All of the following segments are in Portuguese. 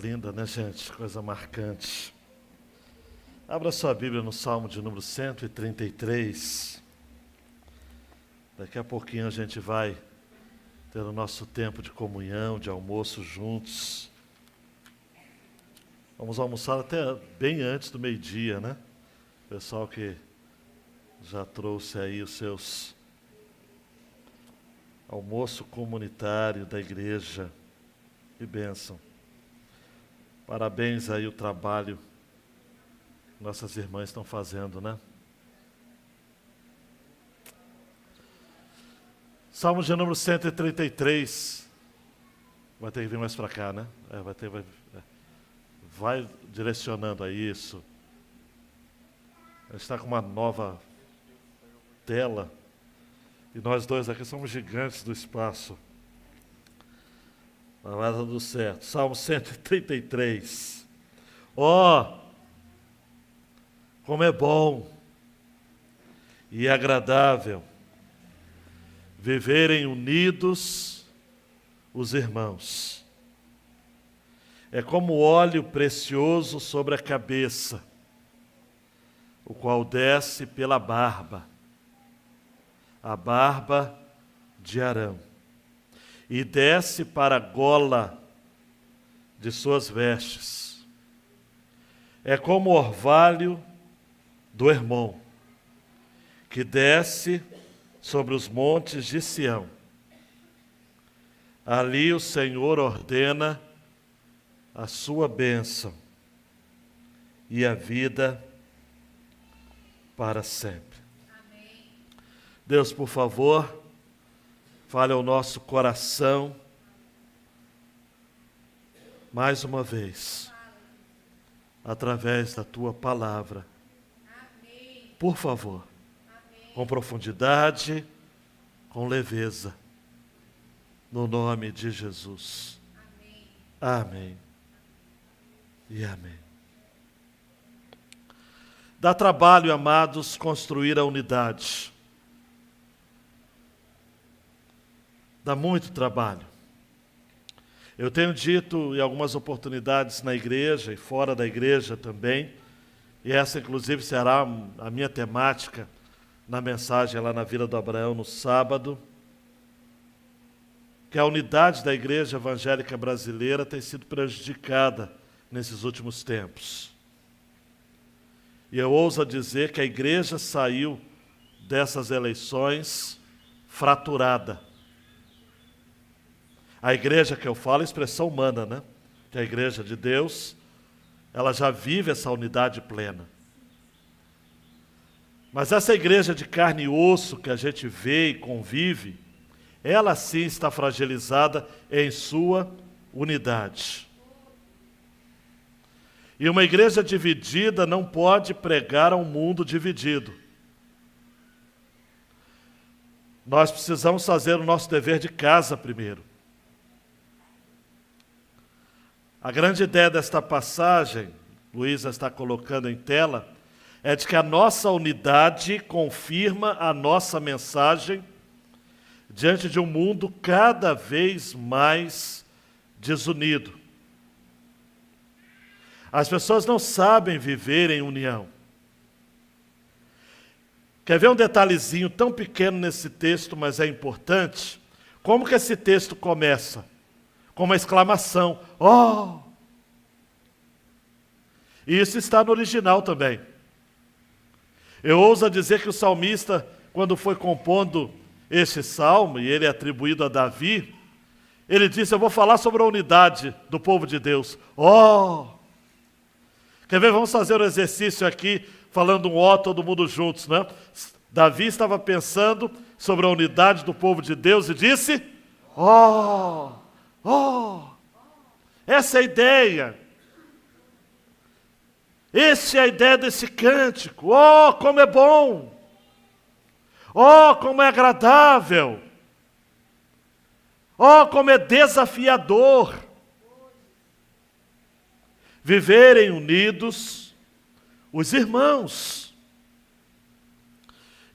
Linda, né, gente? Coisa marcante. Abra sua Bíblia no Salmo de número 133. Daqui a pouquinho a gente vai ter o nosso tempo de comunhão, de almoço juntos. Vamos almoçar até bem antes do meio-dia, né? Pessoal que já trouxe aí os seus almoço comunitário da igreja. Que bênção. Parabéns aí o trabalho que nossas irmãs estão fazendo, né? Salmo de número 133. Vai ter que vir mais para cá, né? Vai direcionando a isso. A gente está com uma nova tela. E nós dois aqui somos gigantes do espaço. Mas vai dar tudo certo. Salmo 133. Como é bom e agradável viverem unidos os irmãos. É como óleo precioso sobre a cabeça, o qual desce pela barba, a barba de Arão, e desce para a gola de suas vestes. É como o orvalho do Hermon, que desce sobre os montes de Sião. Ali o Senhor ordena a sua bênção e a vida para sempre. Amém. Deus, por favor, fale ao nosso coração mais uma vez, através da tua palavra. Amém. Por favor, amém. Com profundidade, com leveza, no nome de Jesus. Amém. Amém. E amém. Dá trabalho, amados, construir a unidade. Dá muito trabalho. Eu tenho dito em algumas oportunidades na igreja e fora da igreja também, e essa inclusive será a minha temática na mensagem lá na Vila do Abraão no sábado, que a unidade da igreja evangélica brasileira tem sido prejudicada nesses últimos tempos. E eu ouso dizer que a igreja saiu dessas eleições fraturada. A igreja que eu falo é expressão humana, né? Que a igreja de Deus, ela já vive essa unidade plena. Mas essa igreja de carne e osso que a gente vê e convive, ela sim está fragilizada em sua unidade. E uma igreja dividida não pode pregar a um mundo dividido. Nós precisamos fazer o nosso dever de casa primeiro. A grande ideia desta passagem, Luísa está colocando em tela, é de que a nossa unidade confirma a nossa mensagem diante de um mundo cada vez mais desunido. As pessoas não sabem viver em união. Quer ver um detalhezinho tão pequeno nesse texto, mas é importante? Como que esse texto começa? Com uma exclamação, ó! E isso está no original também. Eu ouso dizer que o salmista, quando foi compondo este salmo, e ele é atribuído a Davi, ele disse, eu vou falar sobre a unidade do povo de Deus. Ó! Quer ver? Vamos fazer um exercício aqui, falando um ó, todo mundo juntos, né? Davi estava pensando sobre a unidade do povo de Deus e disse, ó, ó. Essa é a ideia. Essa é a ideia desse cântico. Ó, como é bom. Ó, como é agradável. Ó, como é desafiador. Viverem unidos os irmãos.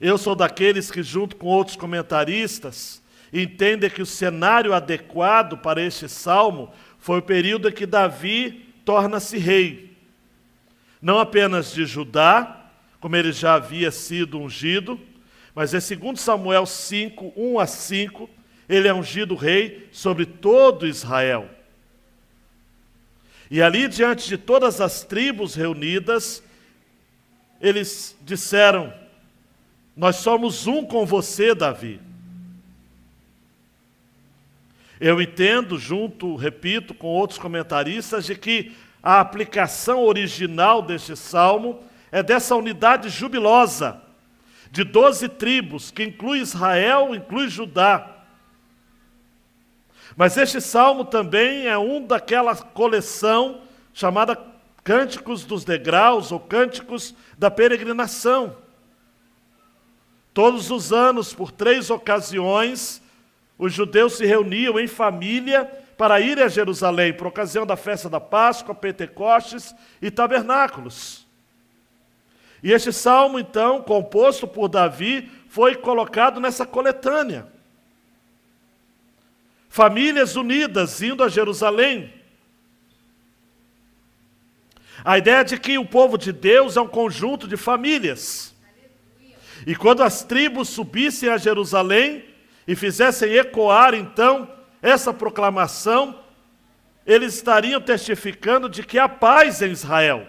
Eu sou daqueles que, junto com outros comentaristas, entendem que o cenário adequado para este salmo foi o período em que Davi torna-se rei. Não apenas de Judá, como ele já havia sido ungido, mas em 2 Samuel 5, 1 a 5, ele é ungido rei sobre todo Israel. E ali, diante de todas as tribos reunidas, eles disseram: nós somos um com você, Davi. Eu entendo, repito, com outros comentaristas, de que a aplicação original deste salmo é dessa unidade jubilosa de 12 tribos, que inclui Israel, inclui Judá. Mas este salmo também é um daquela coleção chamada Cânticos dos Degraus, ou Cânticos da Peregrinação. Todos os anos, por 3 ocasiões, os judeus se reuniam em família para ir a Jerusalém, por ocasião da festa da Páscoa, Pentecostes e Tabernáculos. E este salmo, então, composto por Davi, foi colocado nessa coletânea. Famílias unidas indo a Jerusalém. A ideia de que o povo de Deus é um conjunto de famílias. E quando as tribos subissem a Jerusalém e fizessem ecoar, então, essa proclamação, eles estariam testificando de que há paz em Israel.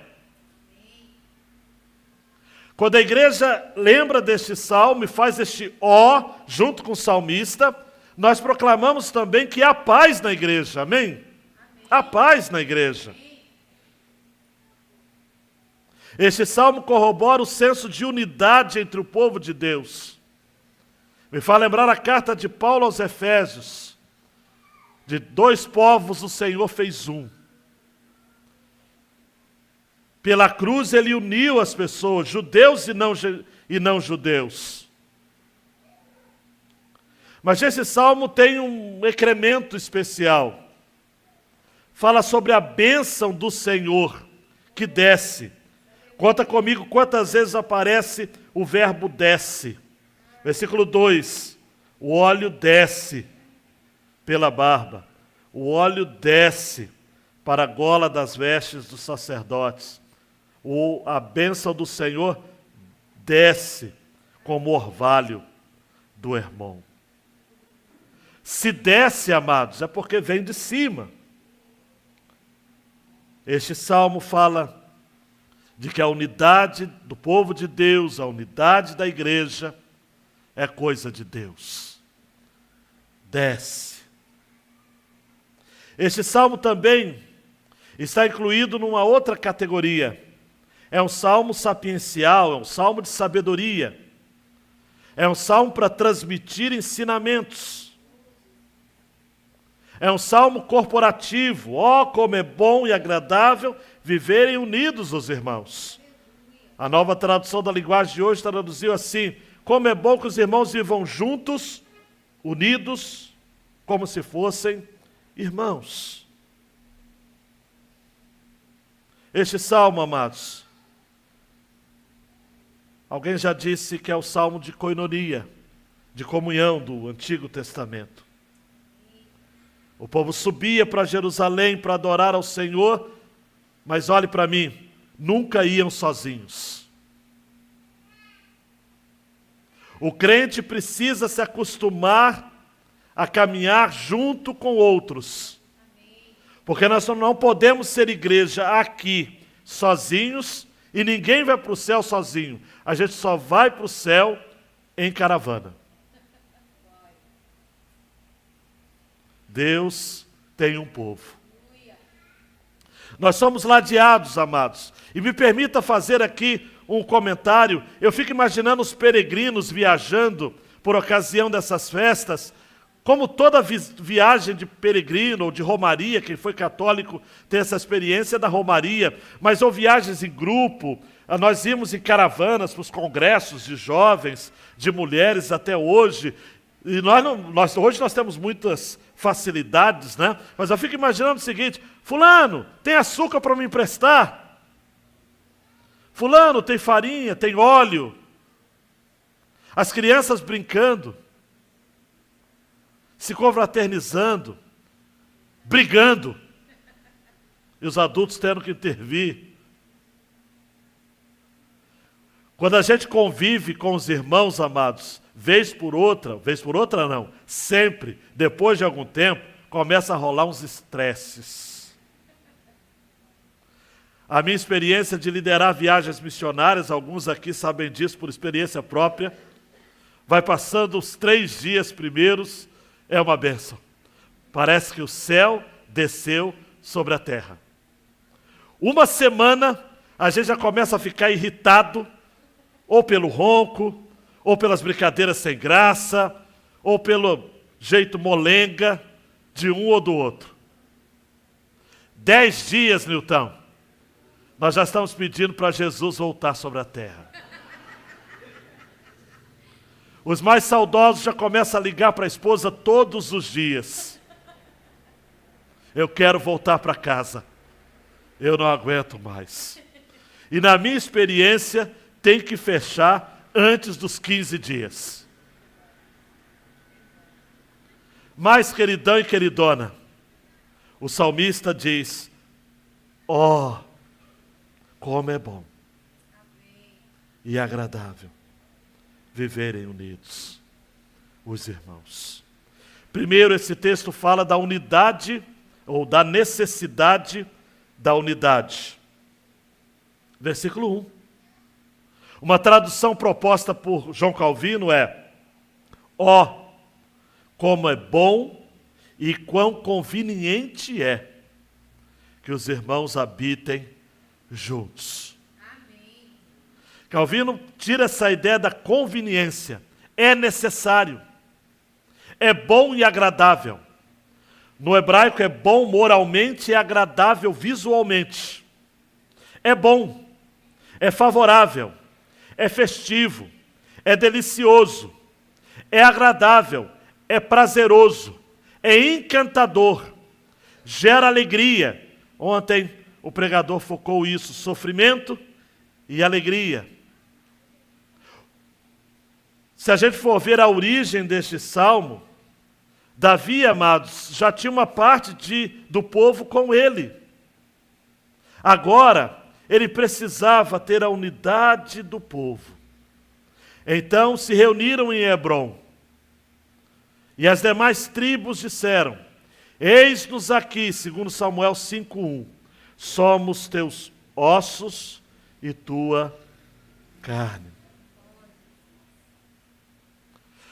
Quando a igreja lembra deste salmo e faz este ó junto com o salmista, nós proclamamos também que há paz na igreja, amém? Há paz na igreja. Este salmo corrobora o senso de unidade entre o povo de Deus. Me faz lembrar a carta de Paulo aos Efésios. De 2 povos o Senhor fez um. Pela cruz ele uniu as pessoas, judeus e não judeus. Mas esse salmo tem um incremento especial. Fala sobre a bênção do Senhor que desce. Conta comigo quantas vezes aparece o verbo desce. Versículo 2. O óleo desce pela barba. O óleo desce para a gola das vestes dos sacerdotes. A bênção do Senhor desce como orvalho do Hermon. Se desce, amados, é porque vem de cima. Este salmo fala de que a unidade do povo de Deus, a unidade da igreja, é coisa de Deus. Desce. Este salmo também está incluído numa outra categoria. É um salmo sapiencial, é um salmo de sabedoria. É um salmo para transmitir ensinamentos. É um salmo corporativo. Ó, como é bom e agradável viverem unidos os irmãos. A nova tradução da linguagem de hoje traduziu assim: como é bom que os irmãos vivam juntos, unidos, como se fossem irmãos. Este salmo, amados, alguém já disse que é o salmo de koinonia, de comunhão do Antigo Testamento. O povo subia para Jerusalém para adorar ao Senhor, mas olhe para mim, nunca iam sozinhos. O crente precisa se acostumar a caminhar junto com outros. Porque nós não podemos ser igreja aqui sozinhos e ninguém vai para o céu sozinho. A gente só vai para o céu em caravana. Deus tem um povo. Nós somos ladeados, amados. E me permita fazer aqui um comentário. Eu fico imaginando os peregrinos viajando por ocasião dessas festas. Como toda viagem de peregrino ou de romaria, quem foi católico tem essa experiência da romaria, mas ou viagens em grupo, nós íamos em caravanas para os congressos de jovens, de mulheres até hoje, e hoje nós temos muitas facilidades, né? Mas eu fico imaginando o seguinte: fulano, tem açúcar para me emprestar? Fulano, tem farinha, tem óleo? As crianças brincando. se confraternizando, brigando, e os adultos tendo que intervir. Quando a gente convive com os irmãos amados, vez por outra não, sempre, depois de algum tempo, começa a rolar uns estresses. A minha experiência de liderar viagens missionárias, alguns aqui sabem disso por experiência própria, vai passando os 3 dias primeiros, é uma bênção. Parece que o céu desceu sobre a terra. Uma semana, a gente já começa a ficar irritado, ou pelo ronco, ou pelas brincadeiras sem graça, ou pelo jeito molenga de um ou do outro. 10 dias, Nilton, nós já estamos pedindo para Jesus voltar sobre a terra. Os mais saudosos já começam a ligar para a esposa todos os dias. Eu quero voltar para casa. Eu não aguento mais. E na minha experiência, tem que fechar antes dos 15 dias. Mas, queridão e queridona, o salmista diz, ó, como é bom e agradável viverem unidos os irmãos. Primeiro, esse texto fala da unidade, ou da necessidade da unidade. Versículo 1. Uma tradução proposta por João Calvino é: ó, como é bom e quão conveniente é que os irmãos habitem juntos. Amém. Calvino tira essa ideia da conveniência. É necessário. É bom e agradável. No hebraico é bom moralmente e agradável visualmente. É bom, é favorável, é festivo, é delicioso, é agradável, é prazeroso, é encantador, gera alegria. Ontem o pregador focou isso, sofrimento e alegria. Se a gente for ver a origem deste salmo, Davi, amados, já tinha uma parte do povo com ele. Agora, ele precisava ter a unidade do povo. Então se reuniram em Hebrom. E as demais tribos disseram: eis-nos aqui, segundo Samuel 5:1, somos teus ossos e tua carne.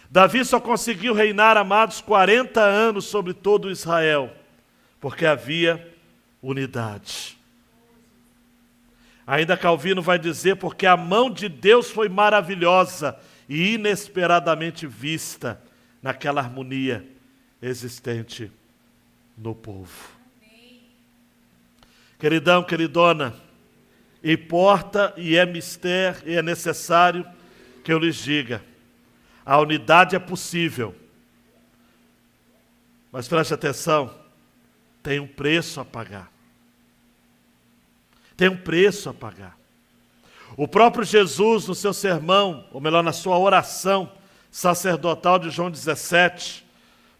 Davi só conseguiu reinar, amados, 40 anos sobre todo Israel, porque havia unidade. Ainda Calvino vai dizer, porque a mão de Deus foi maravilhosa e inesperadamente vista naquela harmonia existente no povo. Amém. Queridão, queridona, importa e é mistério e é necessário que eu lhes diga, a unidade é possível, mas preste atenção, tem um preço a pagar. Tem um preço a pagar. O próprio Jesus, no seu sermão, ou melhor, na sua oração sacerdotal de João 17,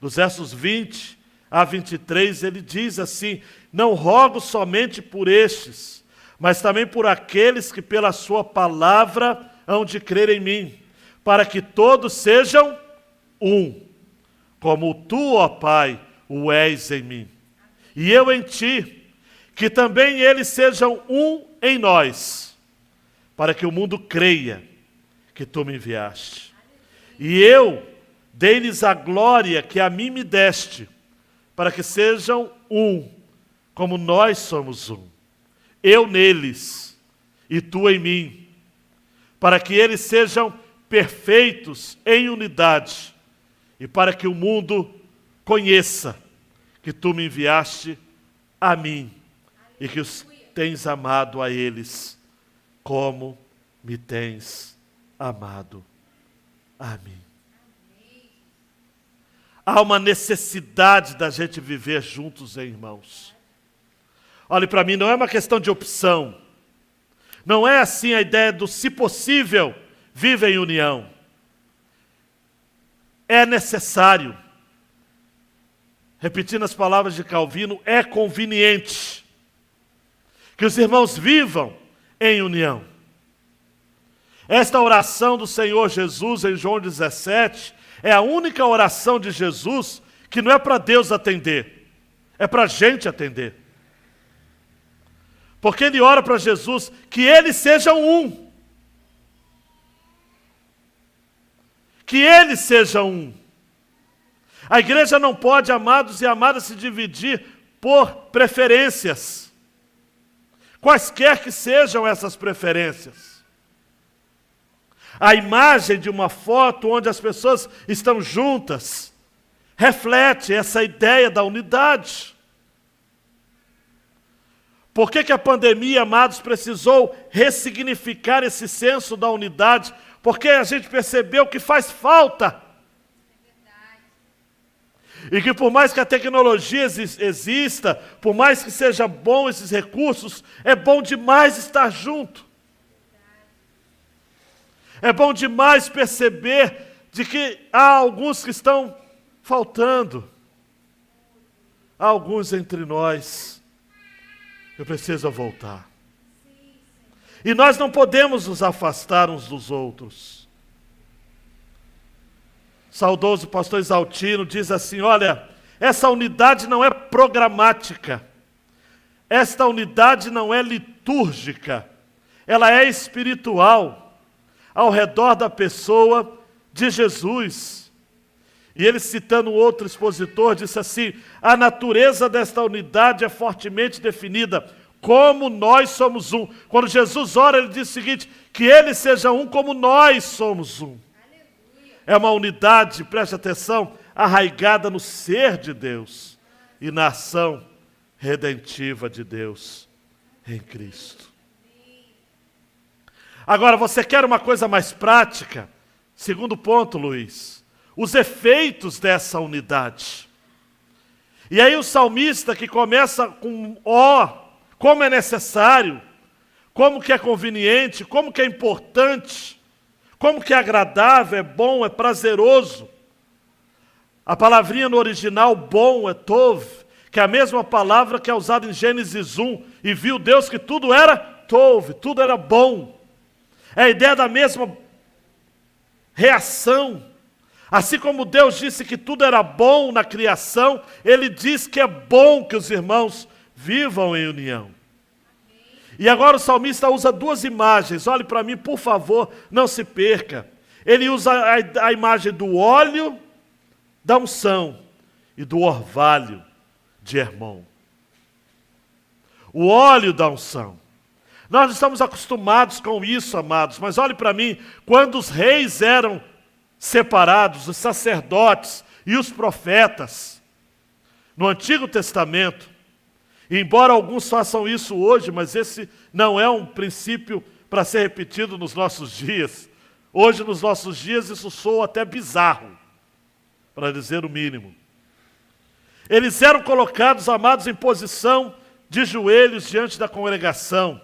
dos versos 20 a 23, ele diz assim: não rogo somente por estes, mas também por aqueles que pela sua palavra hão de crer em mim, para que todos sejam um, como tu, ó Pai, o és em mim, e eu em ti, que também eles sejam um em nós, para que o mundo creia que tu me enviaste. E eu dei-lhes a glória que a mim me deste, para que sejam um, como nós somos um. Eu neles e tu em mim, para que eles sejam perfeitos em unidade, e para que o mundo conheça que tu me enviaste a mim, e que os tens amado a eles, como me tens amado a mim. Há uma necessidade da gente viver juntos, irmãos. Olhe para mim, não é uma questão de opção. Não é assim a ideia do se possível, viva em união. É necessário. repetindo as palavras de Calvino, é conveniente que os irmãos vivam em união. Esta oração do Senhor Jesus em João 17 é a única oração de Jesus que não é para Deus atender, é para a gente atender. Porque ele ora para Jesus que eles sejam um. Que eles sejam um. A igreja não pode, amados e amadas, se dividir por preferências. Quaisquer que sejam essas preferências. A imagem de uma foto onde as pessoas estão juntas reflete essa ideia da unidade. Por que a pandemia, amados, precisou ressignificar esse senso da unidade? Porque a gente percebeu que faz falta. E que por mais que a tecnologia exista, por mais que seja bom esses recursos, é bom demais estar junto. É bom demais perceber de que há alguns que estão faltando. Há alguns entre nós. Eu preciso voltar. E nós não podemos nos afastar uns dos outros. Saudoso pastor Exaltino diz assim, olha, essa unidade não é programática. Esta unidade não é litúrgica. Ela é espiritual. Ao redor da pessoa de Jesus. E ele, citando outro expositor, disse assim, a natureza desta unidade é fortemente definida, como nós somos um. Quando Jesus ora, ele diz o seguinte, que ele seja um como nós somos um. Aleluia. É uma unidade, preste atenção, arraigada no ser de Deus e na ação redentiva de Deus em Cristo. Agora, você quer uma coisa mais prática? Segundo ponto, Luiz, os efeitos dessa unidade. E aí o salmista que começa com como é necessário, como que é conveniente, como que é importante, como que é agradável, é bom, é prazeroso. A palavrinha no original bom é tov, que é a mesma palavra que é usada em Gênesis 1, e viu Deus que tudo era tov, tudo era bom. É a ideia da mesma reação. Assim como Deus disse que tudo era bom na criação, Ele diz que é bom que os irmãos vivam em união. E agora o salmista usa duas imagens. Olhe para mim, por favor, não se perca. Ele usa a imagem do óleo da unção e do orvalho de Hermon. O óleo da unção. Nós estamos acostumados com isso, amados, mas olhe para mim, quando os reis eram separados, os sacerdotes e os profetas, no Antigo Testamento, embora alguns façam isso hoje, mas esse não é um princípio para ser repetido nos nossos dias. Hoje, nos nossos dias, isso soa até bizarro, para dizer o mínimo. Eles eram colocados, amados, em posição de joelhos diante da congregação.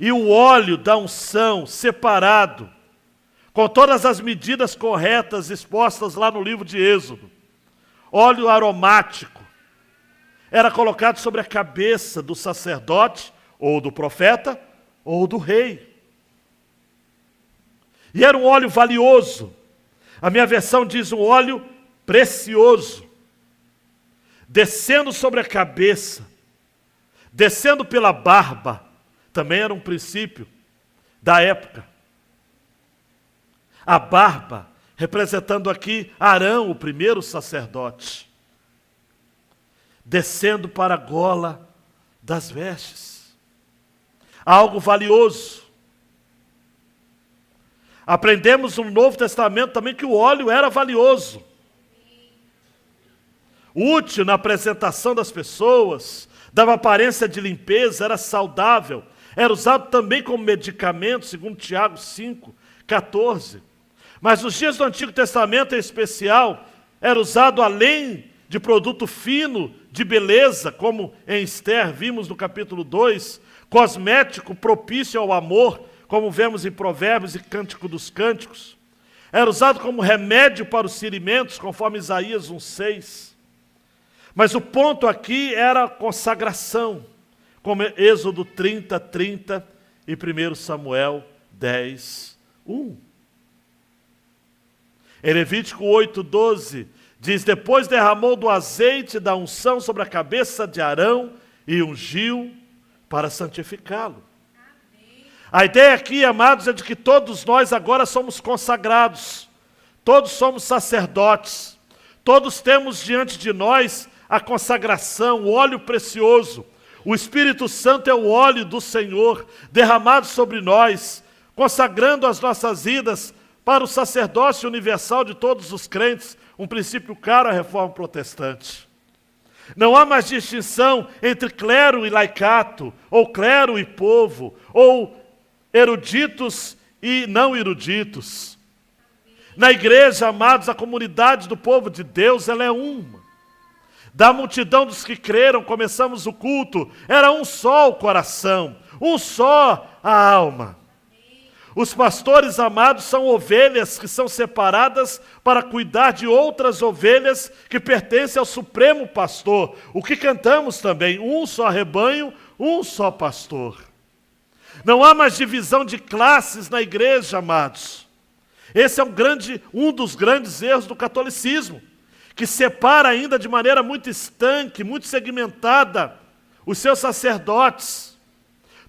E o óleo da unção separado, com todas as medidas corretas expostas lá no livro de Êxodo, óleo aromático, era colocado sobre a cabeça do sacerdote, ou do profeta, ou do rei. E era um óleo valioso. A minha versão diz um óleo precioso, descendo sobre a cabeça, descendo pela barba. Também era um princípio da época. A barba, representando aqui Arão, o primeiro sacerdote, descendo para a gola das vestes. Algo valioso. Aprendemos no Novo Testamento também que o óleo era valioso. Útil na apresentação das pessoas, dava aparência de limpeza, era saudável. Era usado também como medicamento, segundo Tiago 5:14. Mas nos dias do Antigo Testamento, em especial, era usado além de produto fino, de beleza, como em Esther, vimos no capítulo 2, cosmético propício ao amor, como vemos em Provérbios e Cântico dos Cânticos. Era usado como remédio para os ferimentos, conforme Isaías 1:6. Mas o ponto aqui era a consagração, como Êxodo 30, 30 e 1 Samuel 10, 1. Em Levítico 8, 12, diz: depois derramou do azeite da unção sobre a cabeça de Arão e ungiu para santificá-lo. A ideia aqui, amados, é de que todos nós agora somos consagrados, todos somos sacerdotes, todos temos diante de nós a consagração, o óleo precioso. O Espírito Santo é o óleo do Senhor derramado sobre nós, consagrando as nossas vidas para o sacerdócio universal de todos os crentes, um princípio caro à reforma protestante. Não há mais distinção entre clero e laicato, ou clero e povo, ou eruditos e não eruditos. Na igreja, amados, a comunidade do povo de Deus, ela é uma. Da multidão dos que creram, começamos o culto, era um só o coração, um só a alma. Os pastores amados são ovelhas que são separadas para cuidar de outras ovelhas que pertencem ao Supremo Pastor. O que cantamos também, um só rebanho, um só pastor. Não há mais divisão de classes na igreja, amados. Esse é um dos grandes erros do catolicismo, que separa ainda de maneira muito estanque, muito segmentada, os seus sacerdotes.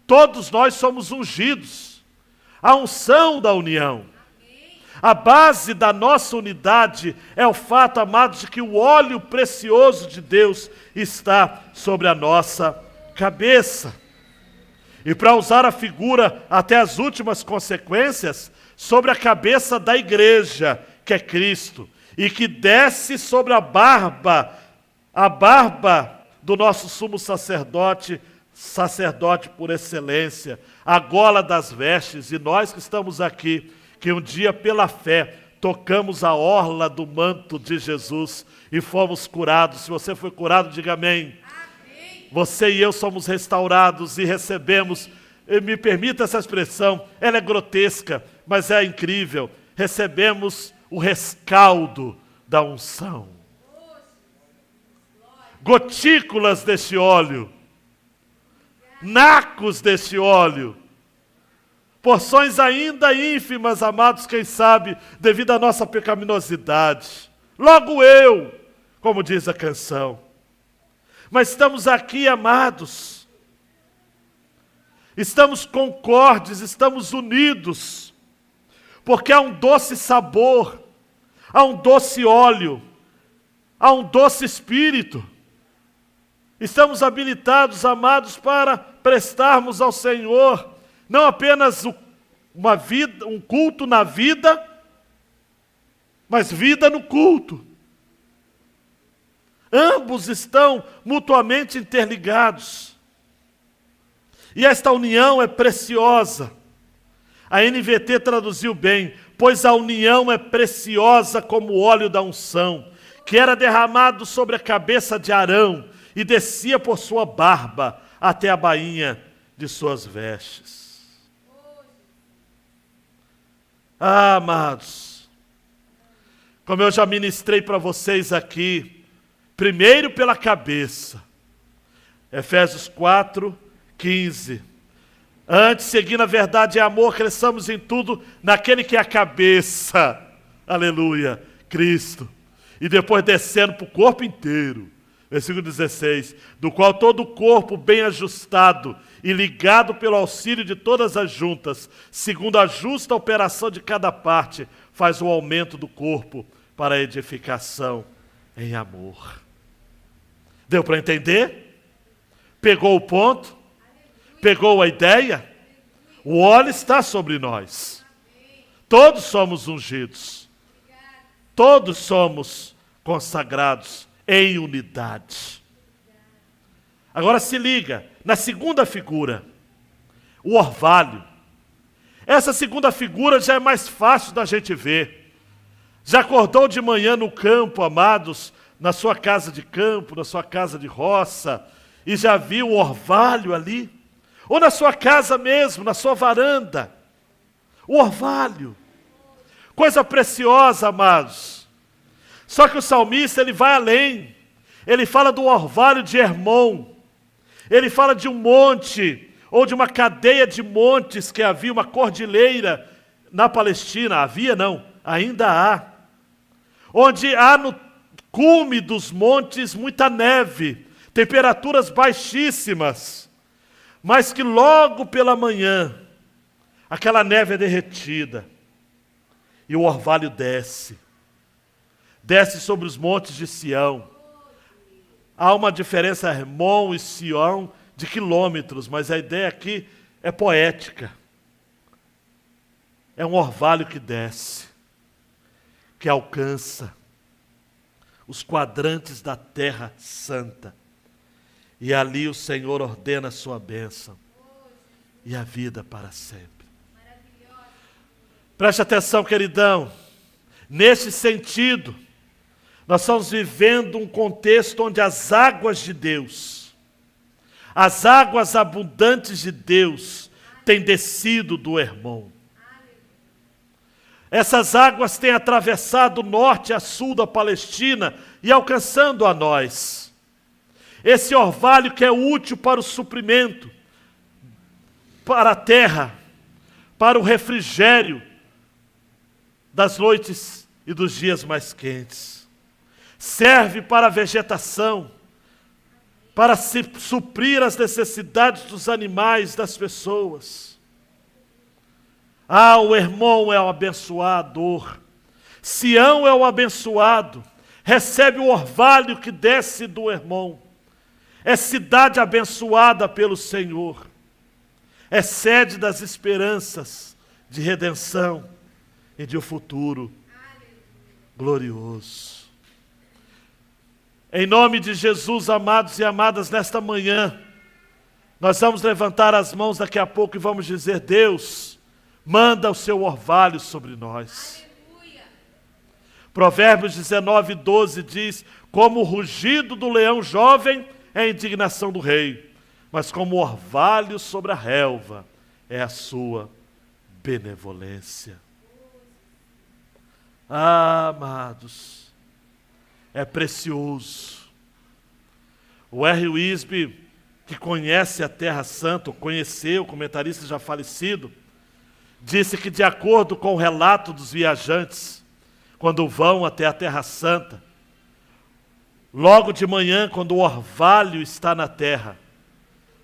Todos nós somos ungidos. A unção da união. A base da nossa unidade é o fato, amados, de que o óleo precioso de Deus está sobre a nossa cabeça. E para usar a figura até as últimas consequências, sobre a cabeça da igreja, que é Cristo, e que desce sobre a barba do nosso sumo sacerdote, sacerdote por excelência, a gola das vestes, e nós que estamos aqui, que um dia pela fé tocamos a orla do manto de Jesus e fomos curados. Se você foi curado, diga amém. Amém. Você e eu somos restaurados e recebemos, me permita essa expressão, ela é grotesca, mas é incrível, recebemos o rescaldo da unção. Gotículas deste óleo, nacos deste óleo, porções ainda ínfimas, amados, quem sabe, devido à nossa pecaminosidade. Logo eu, como diz a canção. Mas estamos aqui, amados, estamos concordes, estamos unidos, porque há um doce sabor, há um doce óleo, há um doce espírito. Estamos habilitados, amados, para prestarmos ao Senhor não apenas um culto na vida, mas vida no culto. Ambos estão mutuamente interligados. E esta união é preciosa. A NVT traduziu bem, pois a união é preciosa como o óleo da unção, que era derramado sobre a cabeça de Arão e descia por sua barba até a bainha de suas vestes. Ah, amados, como eu já ministrei para vocês aqui, primeiro pela cabeça, Efésios 4, 15. Antes, seguindo a verdade e amor, cresçamos em tudo naquele que é a cabeça, aleluia, Cristo. E depois descendo para o corpo inteiro, versículo 16, do qual todo o corpo bem ajustado e ligado pelo auxílio de todas as juntas, segundo a justa operação de cada parte, faz o aumento do corpo para a edificação em amor. Deu para entender? Pegou o ponto? Pegou a ideia? O óleo está sobre nós. Todos somos ungidos. Todos somos consagrados em unidade. Agora se liga, na segunda figura, o orvalho. Essa segunda figura já é mais fácil da gente ver. Já acordou de manhã no campo, amados, na sua casa de campo, na sua casa de roça, e já viu o orvalho ali? Ou na sua casa mesmo, na sua varanda. O orvalho. Coisa preciosa, amados. Só que o salmista, ele vai além. ele fala do orvalho de Hermon, ele fala de um monte, ou de uma cadeia de montes que havia, uma cordilheira na Palestina. Havia não, ainda há. Onde há no cume dos montes muita neve, temperaturas baixíssimas, mas que logo pela manhã, aquela neve é derretida, e o orvalho desce sobre os montes de Sião. Há uma diferença, Hermon e Sião, de quilômetros, mas a ideia aqui é poética. É um orvalho que desce, que alcança os quadrantes da terra santa. E ali o Senhor ordena a sua bênção e a vida para sempre. Preste atenção, queridão. Nesse sentido, nós estamos vivendo um contexto onde as águas de Deus, as águas abundantes de Deus, têm descido do Hermon. Essas águas têm atravessado o norte a sul da Palestina e alcançando a nós. Esse orvalho que é útil para o suprimento, para a terra, para o refrigério das noites e dos dias mais quentes. Serve para a vegetação, para suprir as necessidades dos animais, das pessoas. O Hermon é o abençoador. Sião é o abençoado. Recebe o orvalho que desce do Hermon. É cidade abençoada pelo Senhor. É sede das esperanças de redenção e de um futuro glorioso. Em nome de Jesus, amados e amadas, nesta manhã, nós vamos levantar as mãos daqui a pouco e vamos dizer: Deus, manda o seu orvalho sobre nós. Aleluia. Provérbios 19:12 diz: como o rugido do leão jovem é a indignação do rei, mas como o orvalho sobre a relva é a sua benevolência. Amados, é precioso. O R. Wisby, que conhece a Terra Santa, conheceu, comentarista já falecido, disse que, de acordo com o relato dos viajantes, quando vão até a Terra Santa, logo de manhã, quando o orvalho está na terra,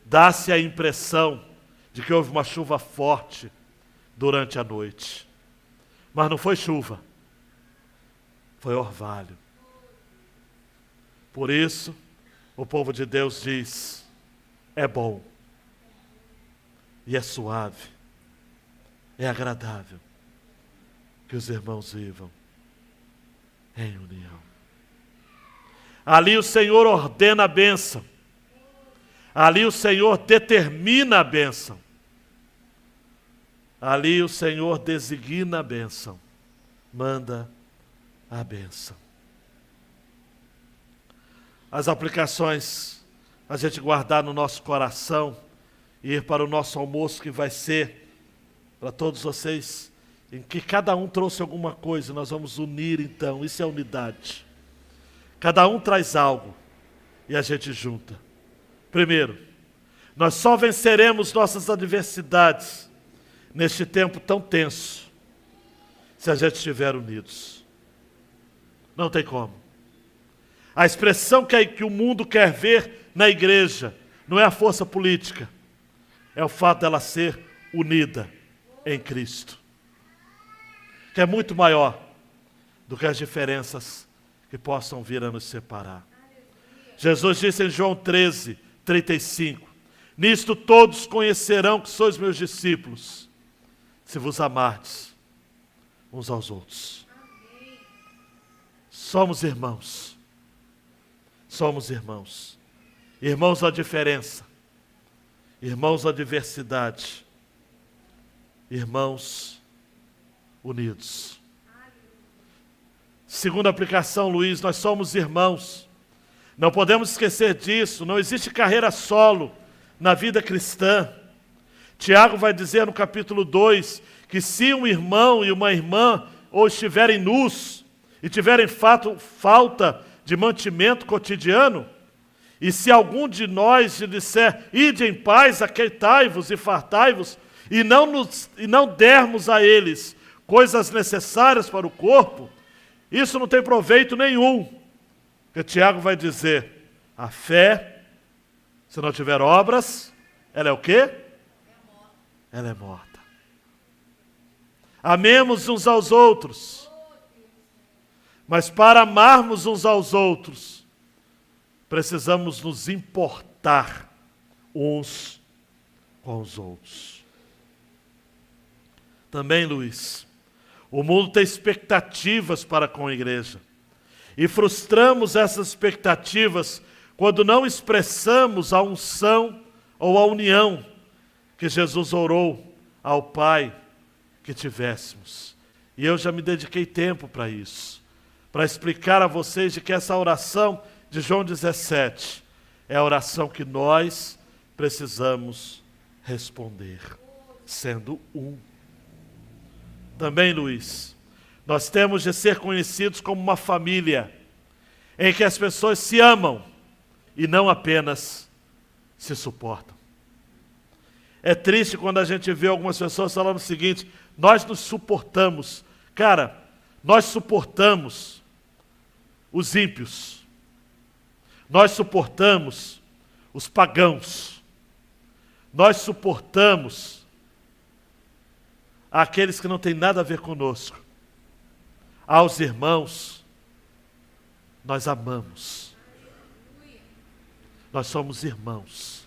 dá-se a impressão de que houve uma chuva forte durante a noite. Mas não foi chuva, foi orvalho. Por isso, o povo de Deus diz: é bom, e é suave, é agradável que os irmãos vivam em união. Ali o Senhor ordena a bênção. Ali o Senhor determina a bênção. Ali o Senhor designa a bênção. Manda a bênção. As aplicações a gente guardar no nosso coração e ir para o nosso almoço, que vai ser para todos vocês, em que cada um trouxe alguma coisa. Nós vamos unir então, isso é unidade. Cada um traz algo e a gente junta. Primeiro, nós só venceremos nossas adversidades neste tempo tão tenso se a gente estiver unidos. Não tem como. A expressão que o mundo quer ver na igreja não é a força política, é o fato dela ser unida em Cristo, que é muito maior do que as diferenças que possam vir a nos separar. Jesus disse em João 13:35, nisto todos conhecerão que sois meus discípulos, se vos amardes uns aos outros. Somos irmãos. Somos irmãos. Irmãos à diferença. Irmãos à diversidade. Irmãos unidos. Segunda aplicação, Luiz, nós somos irmãos. Não podemos esquecer disso. Não existe carreira solo na vida cristã. Tiago vai dizer no capítulo 2 que se um irmão e uma irmã ou estiverem nus e tiverem falta de mantimento cotidiano? E se algum de nós lhe disser, ide em paz, aqueitai-vos e fartai-vos, e não dermos a eles coisas necessárias para o corpo, isso não tem proveito nenhum. Porque Tiago vai dizer, a fé, se não tiver obras, ela é o quê? Ela é morta. Amemos uns aos outros. Mas para amarmos uns aos outros, precisamos nos importar uns com os outros. Também, Luiz, o mundo tem expectativas para com a igreja. E frustramos essas expectativas quando não expressamos a unção ou a união que Jesus orou ao Pai que tivéssemos. E eu já me dediquei tempo para isso, para explicar a vocês de que essa oração de João 17 é a oração que nós precisamos responder, sendo um. Também, Luiz, nós temos de ser conhecidos como uma família em que as pessoas se amam e não apenas se suportam. É triste quando a gente vê algumas pessoas falando o seguinte, nós nos suportamos. Cara, nós suportamos os ímpios. Nós suportamos os pagãos. Nós suportamos aqueles que não têm nada a ver conosco. Aos irmãos, nós amamos. Nós somos irmãos.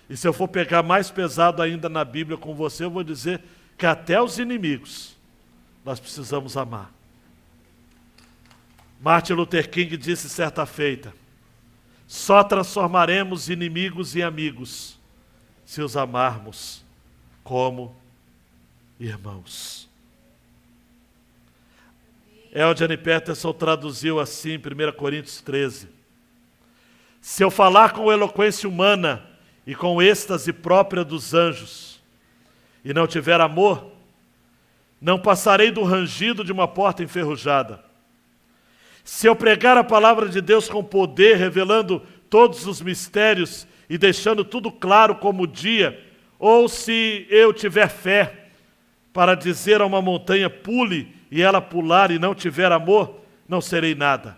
E se eu for pegar mais pesado ainda na Bíblia com você, eu vou dizer que até os inimigos nós precisamos amar. Martin Luther King disse certa feita, só transformaremos inimigos em amigos se os amarmos como irmãos. Eugene Peterson traduziu assim em 1 Coríntios 13. Se eu falar com eloquência humana e com êxtase própria dos anjos, e não tiver amor, não passarei do rangido de uma porta enferrujada. Se eu pregar a palavra de Deus com poder, revelando todos os mistérios e deixando tudo claro como o dia, ou se eu tiver fé para dizer a uma montanha, pule, e ela pular e não tiver amor, não serei nada.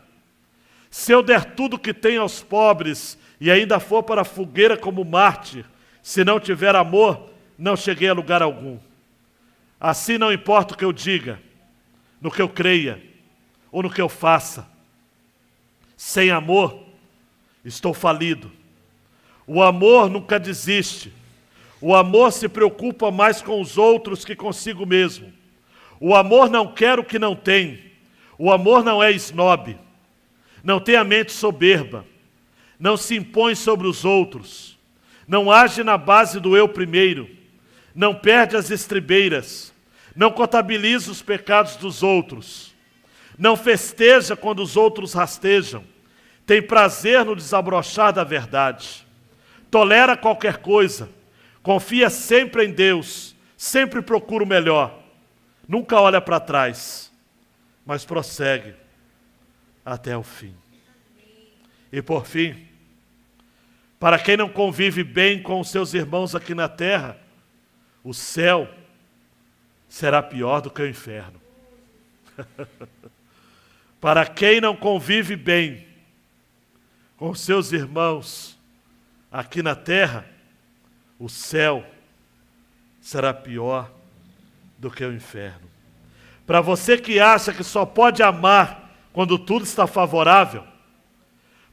Se eu der tudo que tenho aos pobres e ainda for para a fogueira como mártir, se não tiver amor, não cheguei a lugar algum. Assim não importa o que eu diga, no que eu creia ou no que eu faça. Sem amor, estou falido. O amor nunca desiste. O amor se preocupa mais com os outros que consigo mesmo. O amor não quer o que não tem. O amor não é esnobe. Não tem a mente soberba. Não se impõe sobre os outros. Não age na base do eu primeiro. Não perde as estribeiras. Não contabiliza os pecados dos outros. Não festeja quando os outros rastejam. Tem prazer no desabrochar da verdade. Tolera qualquer coisa. Confia sempre em Deus. Sempre procura o melhor. Nunca olha para trás. Mas prossegue até o fim. E por fim, para quem não convive bem com os seus irmãos aqui na terra, o céu será pior do que o inferno. Para quem não convive bem com os seus irmãos aqui na terra, o céu será pior do que o inferno. Para você que acha que só pode amar quando tudo está favorável,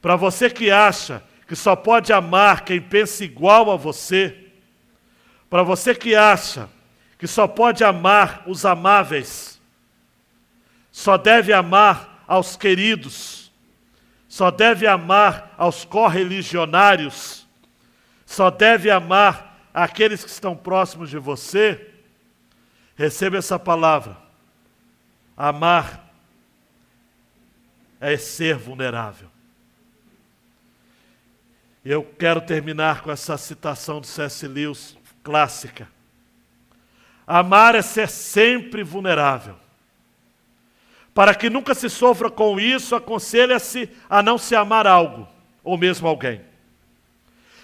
para você que acha que só pode amar quem pensa igual a você, para você que acha que só pode amar os amáveis, só deve amar aos queridos, só deve amar aos correligionários, só deve amar aqueles que estão próximos de você, receba essa palavra. Amar é ser vulnerável. Eu quero terminar com essa citação de C.S. Lewis, clássica. Amar é ser sempre vulnerável. Para que nunca se sofra com isso, aconselha-se a não se amar algo, ou mesmo alguém.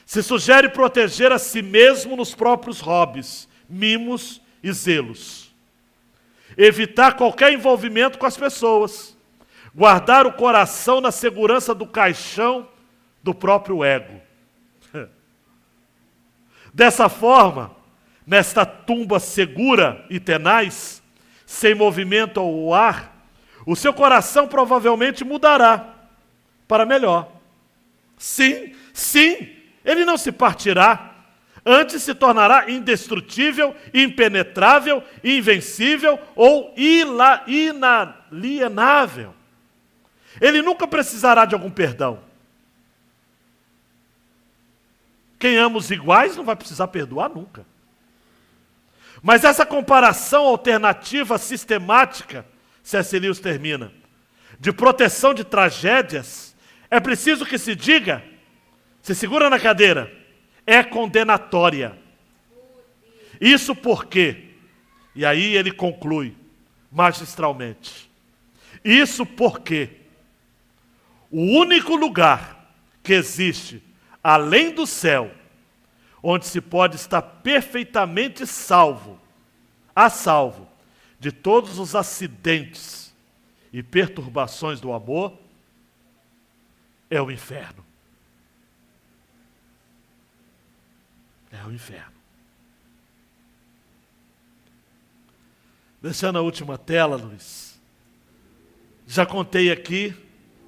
Se sugere proteger a si mesmo nos próprios hobbies, mimos e zelos. Evitar qualquer envolvimento com as pessoas. Guardar o coração na segurança do caixão do próprio ego. Dessa forma, nesta tumba segura e tenaz, sem movimento ao ar, o seu coração provavelmente mudará para melhor. Sim, ele não se partirá, antes se tornará indestrutível, impenetrável, invencível ou inalienável. Ele nunca precisará de algum perdão. Quem ama os iguais não vai precisar perdoar nunca. Mas essa comparação alternativa sistemática, C.S. Lewis termina, de proteção de tragédias, é preciso que se diga, se segura na cadeira, é condenatória. Isso porque, e aí ele conclui magistralmente, isso porque o único lugar que existe além do céu, onde se pode estar perfeitamente a salvo de todos os acidentes e perturbações do amor, é o inferno. É o inferno. Deixando a última tela, Luiz. Já contei aqui,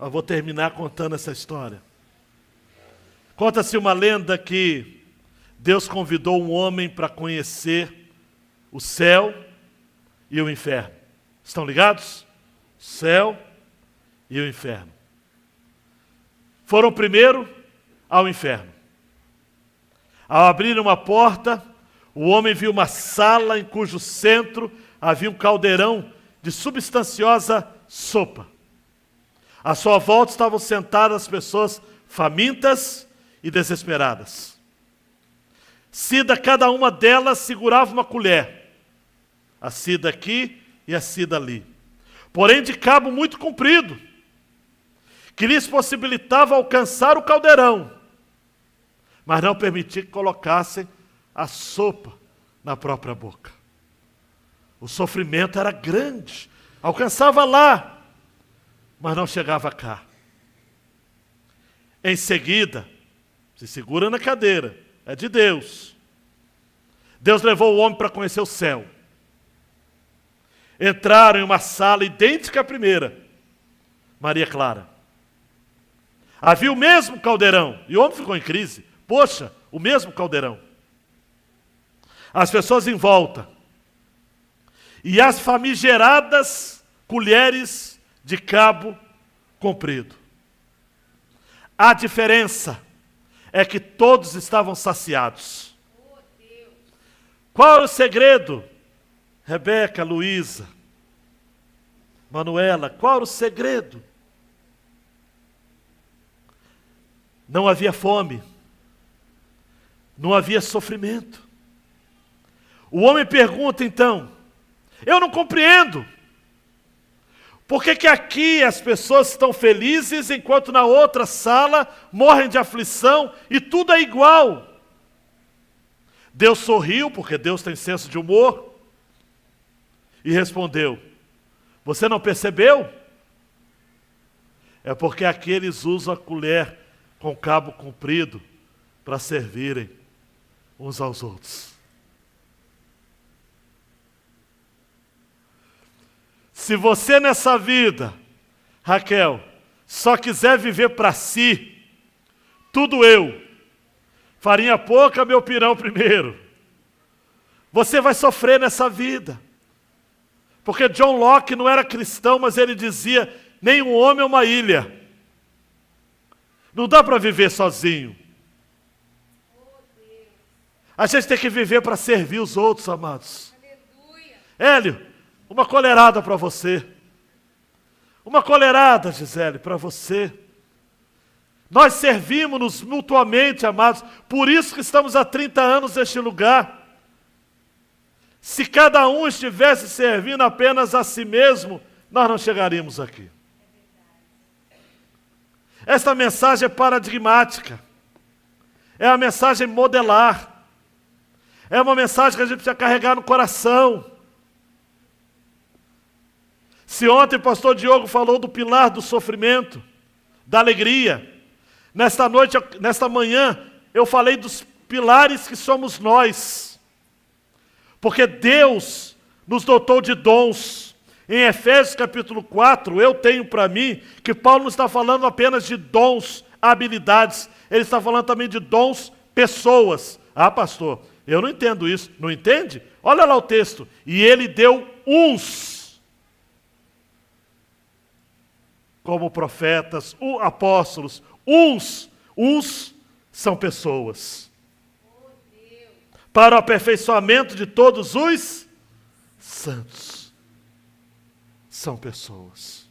eu vou terminar contando essa história. Conta-se uma lenda que Deus convidou um homem para conhecer o céu e o inferno. Estão ligados? O céu e o inferno. Foram primeiro ao inferno. Ao abrir uma porta, o homem viu uma sala em cujo centro havia um caldeirão de substanciosa sopa. À sua volta estavam sentadas pessoas famintas e desesperadas. Cida, cada uma delas segurava uma colher. A Cida aqui e a Cida ali. Porém de cabo muito comprido, que lhes possibilitava alcançar o caldeirão, mas não permitia que colocassem a sopa na própria boca. O sofrimento era grande, alcançava lá, mas não chegava cá. Em seguida, se segura na cadeira, é de Deus. Deus levou o homem para conhecer o céu. Entraram em uma sala idêntica à primeira, Maria Clara. Havia o mesmo caldeirão, e o homem ficou em crise. Poxa, o mesmo caldeirão. As pessoas em volta. E as famigeradas colheres de cabo comprido. A diferença é que todos estavam saciados. Qual é o segredo? Rebeca, Luísa, Manuela, qual era o segredo? Não havia fome. Não havia sofrimento. O homem pergunta então, eu não compreendo. Por que aqui as pessoas estão felizes, enquanto na outra sala morrem de aflição e tudo é igual? Deus sorriu, porque Deus tem senso de humor, e respondeu, você não percebeu? É porque aqueles usam a colher com cabo comprido para servirem uns aos outros. Se você nessa vida, Raquel, só quiser viver para si, tudo eu, farinha pouca, meu pirão primeiro, você vai sofrer nessa vida. Porque John Locke não era cristão, mas ele dizia, nenhum homem é uma ilha. Não dá para viver sozinho. A gente tem que viver para servir os outros, amados. Aleluia. Hélio, uma colherada para você. Uma colherada, Gisele, para você. Nós servimos-nos mutuamente, amados. Por isso que estamos há 30 anos neste lugar. Se cada um estivesse servindo apenas a si mesmo, nós não chegaríamos aqui. Esta mensagem é paradigmática. É a mensagem modelar. É uma mensagem que a gente precisa carregar no coração. Se ontem o pastor Diogo falou do pilar do sofrimento, da alegria, nesta manhã, eu falei dos pilares que somos nós. Porque Deus nos dotou de dons. Em Efésios capítulo 4, eu tenho para mim que Paulo não está falando apenas de dons, habilidades. Ele está falando também de dons, pessoas. Ah, pastor, eu não entendo isso. Não entende? Olha lá o texto. E ele deu uns como profetas, apóstolos. Uns são pessoas. Para o aperfeiçoamento de todos os santos. São pessoas.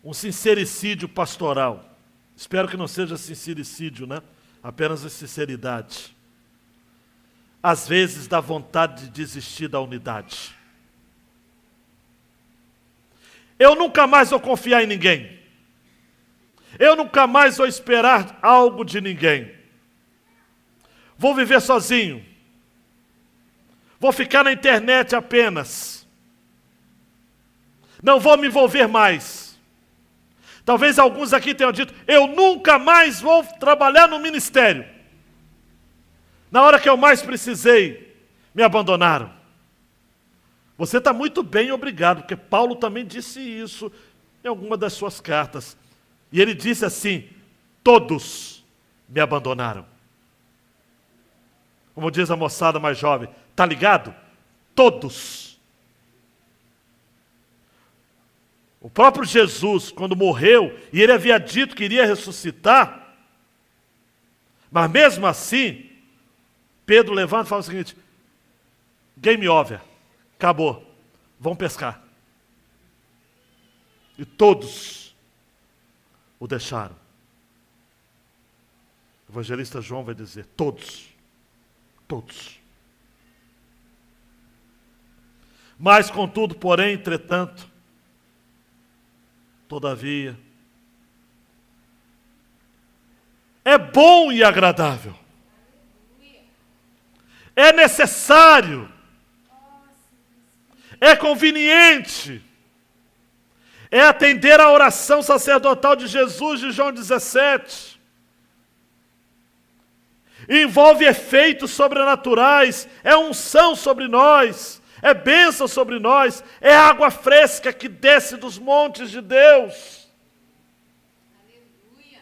Um sincericídio pastoral. Espero que não seja sincericídio, né? Apenas a sinceridade. Às vezes dá vontade de desistir da unidade. Eu nunca mais vou confiar em ninguém. Eu nunca mais vou esperar algo de ninguém. Vou viver sozinho. Vou ficar na internet apenas. Não vou me envolver mais. Talvez alguns aqui tenham dito, eu nunca mais vou trabalhar no ministério. Na hora que eu mais precisei, me abandonaram. Você está muito bem, obrigado, porque Paulo também disse isso em alguma das suas cartas. E ele disse assim, todos me abandonaram. Como diz a moçada mais jovem, está ligado? Todos. O próprio Jesus, quando morreu, e ele havia dito que iria ressuscitar, mas mesmo assim, Pedro levanta e fala o seguinte, game over, acabou, vão pescar. E todos o deixaram. O evangelista João vai dizer, todos. Mas, contudo, porém, entretanto, todavia, é bom e agradável, é necessário, é conveniente, é atender à oração sacerdotal de Jesus de João 17, envolve efeitos sobrenaturais, é unção sobre nós, é bênção sobre nós, é água fresca que desce dos montes de Deus. Aleluia.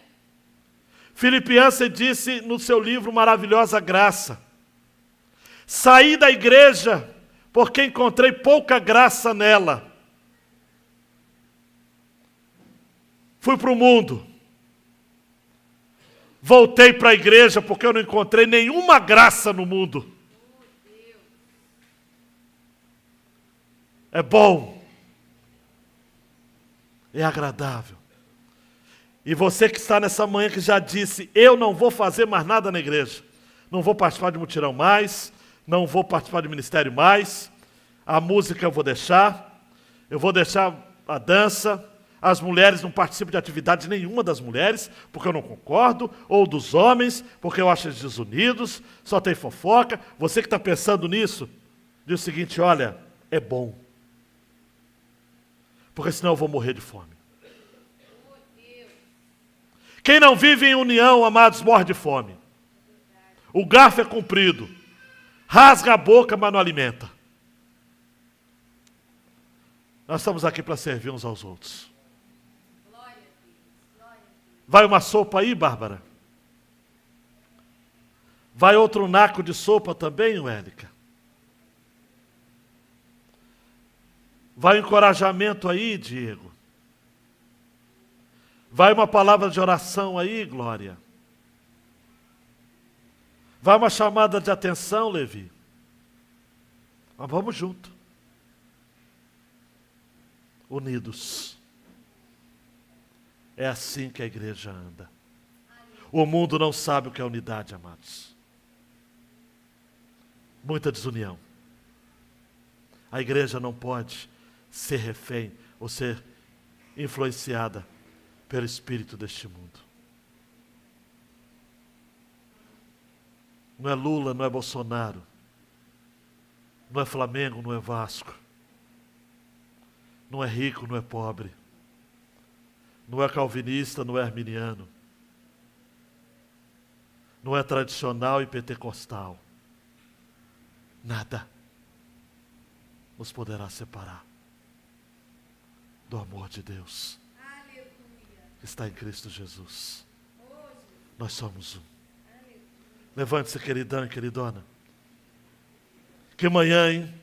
Filipe Yancey disse no seu livro Maravilhosa Graça, saí da igreja porque encontrei pouca graça nela. Fui para o mundo. Voltei para a igreja porque eu não encontrei nenhuma graça no mundo. É bom. É agradável. E você que está nessa manhã que já disse, eu não vou fazer mais nada na igreja. Não vou participar de mutirão mais. Não vou participar de ministério mais. A música eu vou deixar. Eu vou deixar a dança. As mulheres não participam de atividade nenhuma das mulheres, porque eu não concordo, ou dos homens, porque eu acho eles desunidos, só tem fofoca. Você que está pensando nisso, diz o seguinte, olha, é bom. Porque senão eu vou morrer de fome. Quem não vive em união, amados, morre de fome. O garfo é comprido. Rasga a boca, mas não alimenta. Nós estamos aqui para servir uns aos outros. Vai uma sopa aí, Bárbara? Vai outro naco de sopa também, Wélica? Vai um encorajamento aí, Diego? Vai uma palavra de oração aí, Glória? Vai uma chamada de atenção, Levi? Mas vamos junto. Unidos. É assim que a igreja anda. O mundo não sabe o que é unidade, amados. Muita desunião. A igreja não pode ser refém ou ser influenciada pelo espírito deste mundo. Não é Lula, não é Bolsonaro. Não é Flamengo, não é Vasco. Não é rico, não é pobre. Não é calvinista, não é arminiano. Não é tradicional e pentecostal. Nada nos poderá separar do amor de Deus que está em Cristo Jesus. Nós somos um. Levante-se, queridão e queridona. Que manhã, hein?